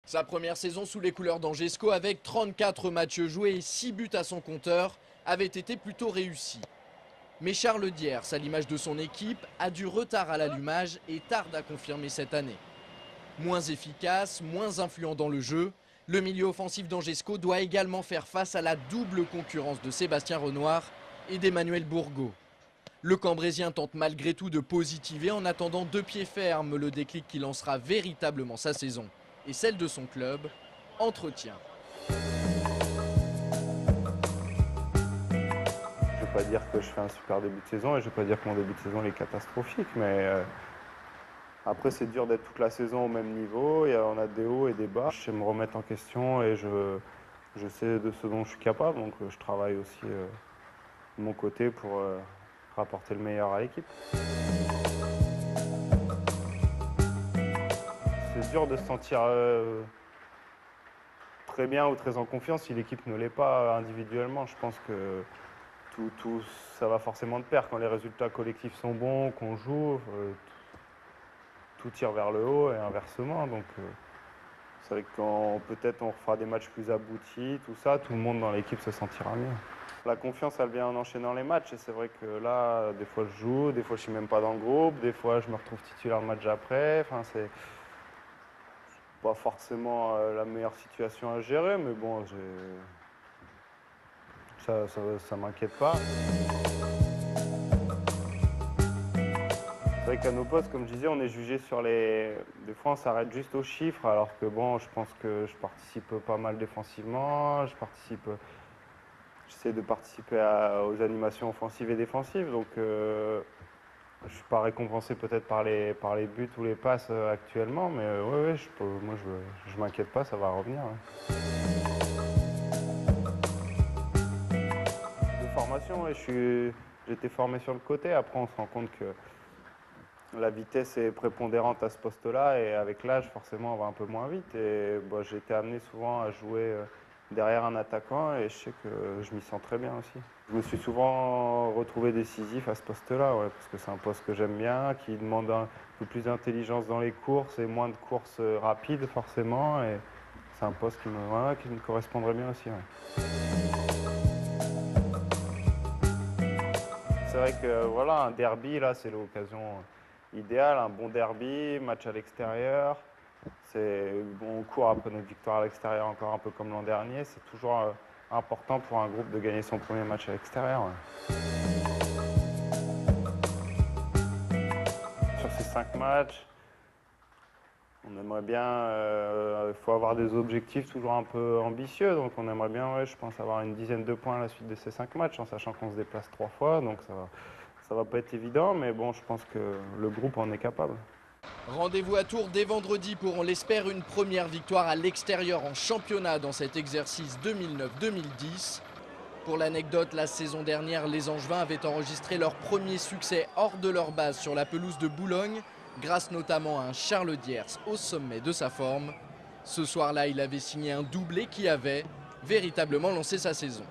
Sa première saison sous les couleurs d'Angesco avec 34 matchs joués et 6 buts à son compteur avait été plutôt réussie. Mais Charles Diers, à l'image de son équipe, a du retard à l'allumage et tarde à confirmer cette année. Moins efficace, moins influent dans le jeu, le milieu offensif d'Angesco doit également faire face à la double concurrence de Sébastien Renoir et d'Emmanuel Bourgault. Le Cambrésien tente malgré tout de positiver en attendant de pied ferme le déclic qui lancera véritablement sa saison et celle de son club. Entretien. Je ne vais pas dire que je fais un super début de saison et je ne vais pas dire que mon début de saison est catastrophique, mais après c'est dur d'être toute la saison au même niveau, on a des hauts et des bas. Je sais me remettre en question et je sais de ce dont je suis capable, donc je travaille aussi de mon côté pour rapporter le meilleur à l'équipe. C'est dur de se sentir très bien ou très en confiance si l'équipe ne l'est pas individuellement. Je pense que tout ça va forcément de pair. Quand les résultats collectifs sont bons, qu'on joue, tout tire vers le haut et inversement. Donc c'est vrai que quand peut-être on refera des matchs plus aboutis, tout ça, tout le monde dans l'équipe se sentira mieux. La confiance, elle vient en enchaînant les matchs. Et c'est vrai que là, des fois je joue, des fois je suis même pas dans le groupe, des fois je me retrouve titulaire le match après. Enfin, c'est pas forcément la meilleure situation à gérer, mais bon, ça m'inquiète pas. C'est vrai qu'à nos postes, comme je disais, on est jugé sur les... Des fois, on s'arrête juste aux chiffres, alors que bon, je pense que je participe pas mal défensivement, j'essaie de participer aux animations offensives et défensives, donc je ne suis pas récompensé peut-être par les buts ou les passes actuellement, mais ouais, moi je m'inquiète pas, ça va revenir. Ouais. De formation, ouais, j'ai été formé sur le côté, après on se rend compte que la vitesse est prépondérante à ce poste-là et avec l'âge, forcément, on va un peu moins vite. Et bon, j'ai été amené souvent à jouer derrière un attaquant et je sais que je m'y sens très bien aussi. Je me suis souvent retrouvé décisif à ce poste-là, ouais, parce que c'est un poste que j'aime bien, qui demande un peu plus d'intelligence dans les courses et moins de courses rapides forcément. Et c'est un poste qui me correspondrait bien aussi. Ouais. C'est vrai que voilà, un derby, là, c'est l'occasion idéale, un bon derby, match à l'extérieur. On court après notre victoire à l'extérieur encore un peu comme l'an dernier. C'est toujours important pour un groupe de gagner son premier match à l'extérieur. Ouais. Sur ces 5 matchs, on aimerait bien, il faut avoir des objectifs toujours un peu ambitieux. Donc on aimerait bien, ouais, je pense, avoir une dizaine de points à la suite de ces 5 matchs, en sachant qu'on se déplace 3 fois. Donc ça va pas être évident, mais bon, je pense que le groupe en est capable. Rendez-vous à Tours dès vendredi pour, on l'espère, une première victoire à l'extérieur en championnat dans cet exercice 2009-2010. Pour l'anecdote, la saison dernière, les Angevins avaient enregistré leur premier succès hors de leur base sur la pelouse de Boulogne, grâce notamment à un Charles Diers au sommet de sa forme. Ce soir-là, il avait signé un doublé qui avait véritablement lancé sa saison.